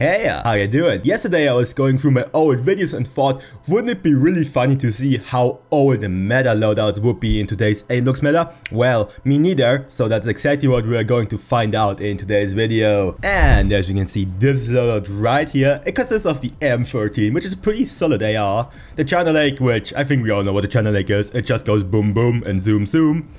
Hey, how you doing? Yesterday I was going through my old videos and thought, wouldn't it be really funny to see how old the meta loadouts would be in today's Aimblox meta? Well, me neither, so that's exactly what we are going to find out in today's video. And as you can see, this loadout right here, it consists of the M13, which is a pretty solid AR, the China Lake, which I think we all know what the China Lake is, it just goes boom boom and zoom zoom.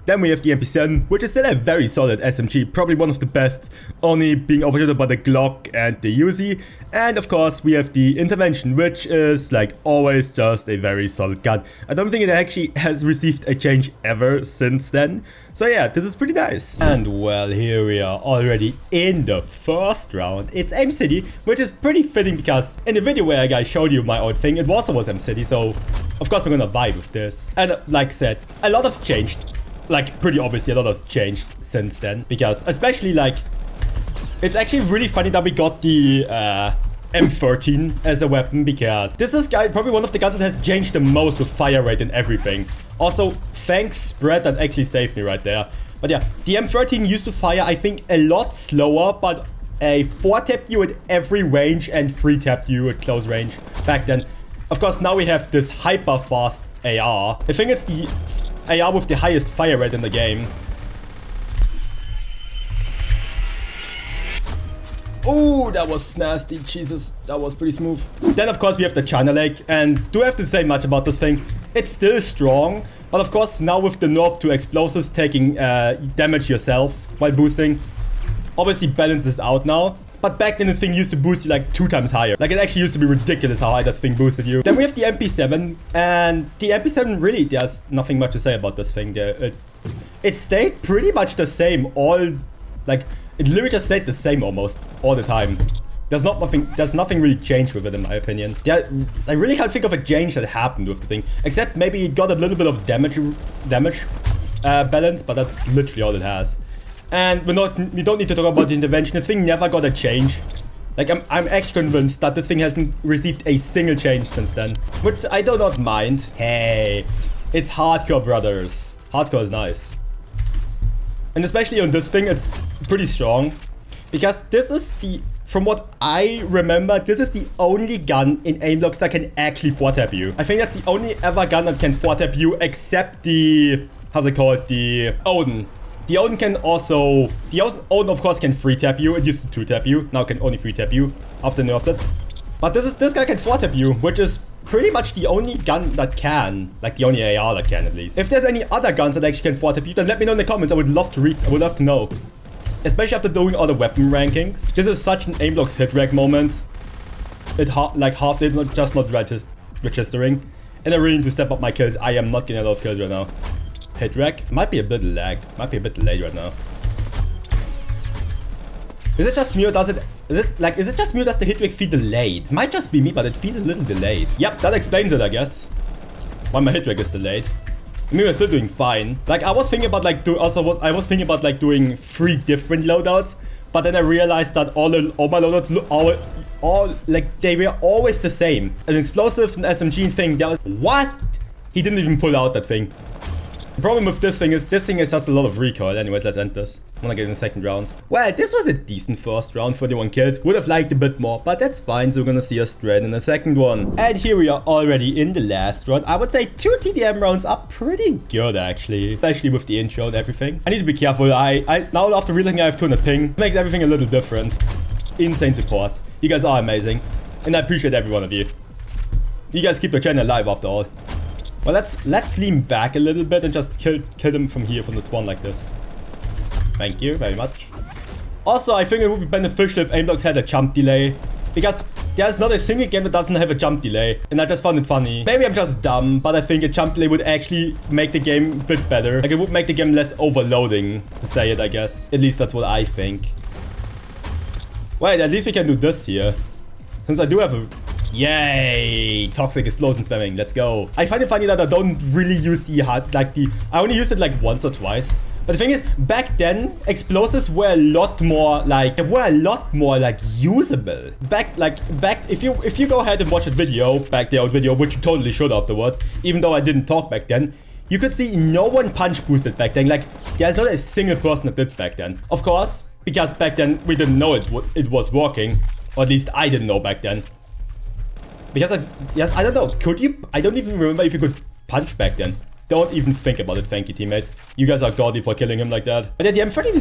Then we have the MP7, which is still a very solid SMG, probably one of the best, only being overshadowed by the Glock and the Uzi. And of course we have the Intervention, which is like always just a very solid gun. I don't think it actually has received a change ever since then. So yeah, this is pretty nice. And well, here we are already in the first round. It's Aimcity, which is pretty fitting because in the video where I showed you my old thing, it also was Aimcity, so of course we're gonna vibe with this. And like I said, a lot has changed. Like, pretty obviously a lot has changed since then, because especially like it's actually really funny that we got the M13 as a weapon, because this is probably one of the guns that has changed the most with fire rate and everything. Also, thanks Spread, that actually saved me right there. But yeah, the M13 used to fire, I think, a lot slower, but a 4-tapped you at every range and 3-tapped you at close range back then. Of course, now we have this hyper fast AR. I think it's the AR with the highest fire rate in the game. Oh, that was nasty. Jesus, that was pretty smooth. Then, of course, we have the China Lake. And do I have to say much about this thing? It's still strong. But, of course, now with the nerf to explosives taking damage yourself while boosting, obviously balances out now. But back then this thing used to boost you like 2 times higher. Like, it actually used to be ridiculous how high that thing boosted you. Then we have the MP7. And the MP7 really, there's nothing much to say about this thing. It stayed pretty much the same all, like, it literally just stayed the same almost all the time. There's nothing really changed with it in my opinion. Yeah, I really can't think of a change that happened with the thing. Except maybe it got a little bit of damage balance, but that's literally all it has. And we don't need to talk about the Intervention. This thing never got a change. Like, I'm actually convinced that this thing hasn't received a single change since then. Which I do not mind. Hey, it's hardcore, brothers. Hardcore is nice. And especially on this thing, it's pretty strong. Because this is the, from what I remember, this is the only gun in Aimblox that can actually 4-tap you. I think that's the only ever gun that can 4-tap you except the, how's it called, the Odin. The Odin can also, the Odin of course can 3-tap you. It used to 2-tap you, now can only 3-tap you after nerfed it. But this guy can 4-tap you, which is pretty much the only gun that can, like the only AR that can at least. If there's any other guns that actually can 4-tap you, then let me know in the comments. I would love to read, I would love to know. Especially after doing all the weapon rankings. This is such an Aimblox hit rag moment. It like half it's not just not registering. And I really need to step up my kills. I am not getting a lot of kills right now. Hit rag might be a bit lag, might be a bit delayed right now. Is it just me or does it? Is it just me or does the hit rag feel delayed? Might just be me, but it feels a little delayed. Yep, that explains it, I guess. Why my hit rag is delayed. I mean, we're still doing fine. Like, I was thinking about like doing 3 different loadouts, but then I realized that all my loadouts all like they were always the same. An explosive, an SMG thing. What? He didn't even pull out that thing. The problem with this thing is just a lot of recoil. Anyways, let's end this. I wanna get in the second round. Well, this was a decent first round, 41 kills. Would have liked a bit more, but that's fine. So we're gonna see us straight in the second one. And here we are already in the last round. I would say 2 TDM rounds are pretty good actually, especially with the intro and everything. I need to be careful. I now after realizing I have 200 ping, it makes everything a little different. Insane support. You guys are amazing, and I appreciate every one of you. You guys keep the channel alive after all. Well, let's lean back a little bit and just kill them from here, from the spawn like this. Thank you very much. Also, I think it would be beneficial if Aimblox had a jump delay, because there's not a single game that doesn't have a jump delay, and I just found it funny. Maybe I'm just dumb, but I think a jump delay would actually make the game a bit better. Like, it would make the game less overloading, to say it, I guess. At least that's what I think. Wait, at least we can do this here. Since I do have a... Yay! Toxic explosion spamming, let's go. I find it funny that I don't really use the I only used it like once or twice. But the thing is, back then, explosives were a lot more like, usable. If you go ahead and watch the old video, which you totally should afterwards, even though I didn't talk back then, you could see no one punch boosted back then. Like, there's not a single person that did back then. Of course, because back then we didn't know it was working. Or at least I didn't know back then. Because I don't know, could you? I don't even remember if you could punch back then. Don't even think about it, thank you teammates. You guys are godly for killing him like that. But yeah, the M13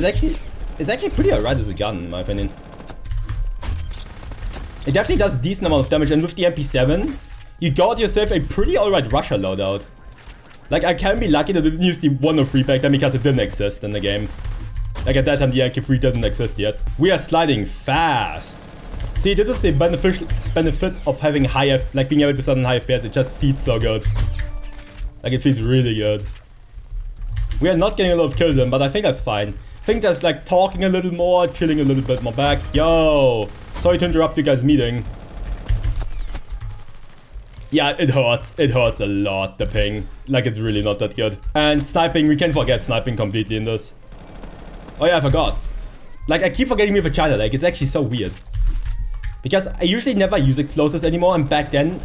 is actually pretty alright as a gun, in my opinion. It definitely does a decent amount of damage, and with the MP7, you got yourself a pretty alright rusher loadout. Like, I can be lucky that I didn't use the 103 back then because it didn't exist in the game. Like, at that time, the AK3 didn't exist yet. We are sliding fast. See, this is the benefit of having high like being able to start on high FPS. It just feels so good. Like, it feels really good. We are not getting a lot of kills in, but I think that's fine. I think that's like talking a little more, chilling a little bit more back. Yo! Sorry to interrupt you guys' meeting. Yeah, it hurts. It hurts a lot, the ping. Like, it's really not that good. And sniping, we can forget sniping completely in this. Oh yeah, I forgot. Like, I keep forgetting we have a China leg. It's actually so weird. Because I usually never use explosives anymore, and back then,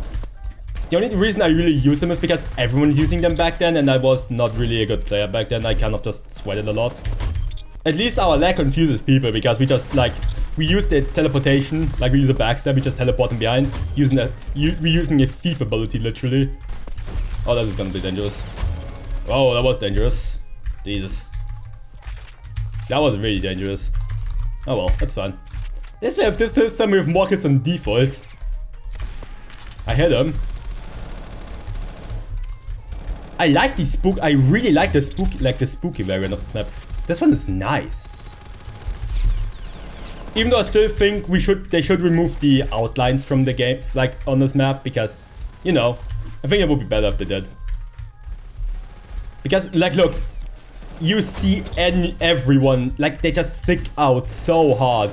the only reason I really use them is because everyone's using them back then, and I was not really a good player back then. I kind of just sweated a lot. At least our lag confuses people, because we just, like, we use the teleportation, like we use a backstab, we just teleport them behind, using we're using a thief ability, literally. Oh, that is gonna be dangerous. Oh, that was dangerous. Jesus. That was really dangerous. Oh well, that's fine. Yes, we have this time we have more kills than default. I hit him. I like the spook. I really like the spooky variant of this map. This one is nice. Even though I still think they should remove the outlines from the game, like on this map, because, you know, I think it would be better if they did. Because, like, look, you see everyone, like, they just stick out so hard.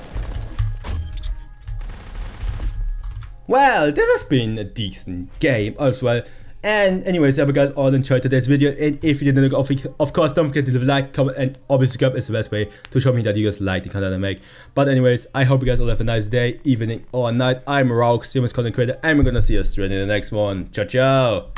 Well, this has been a decent game as well. And anyways, I hope you guys all enjoyed today's video. And if you didn't, of course, don't forget to leave a like, comment, and obviously subscribe is the best way to show me that you guys like the content I make. But anyways, I hope you guys all have a nice day, evening, or night. I'm raux, your most content creator, and we're gonna see you straight in the next one. Ciao, ciao.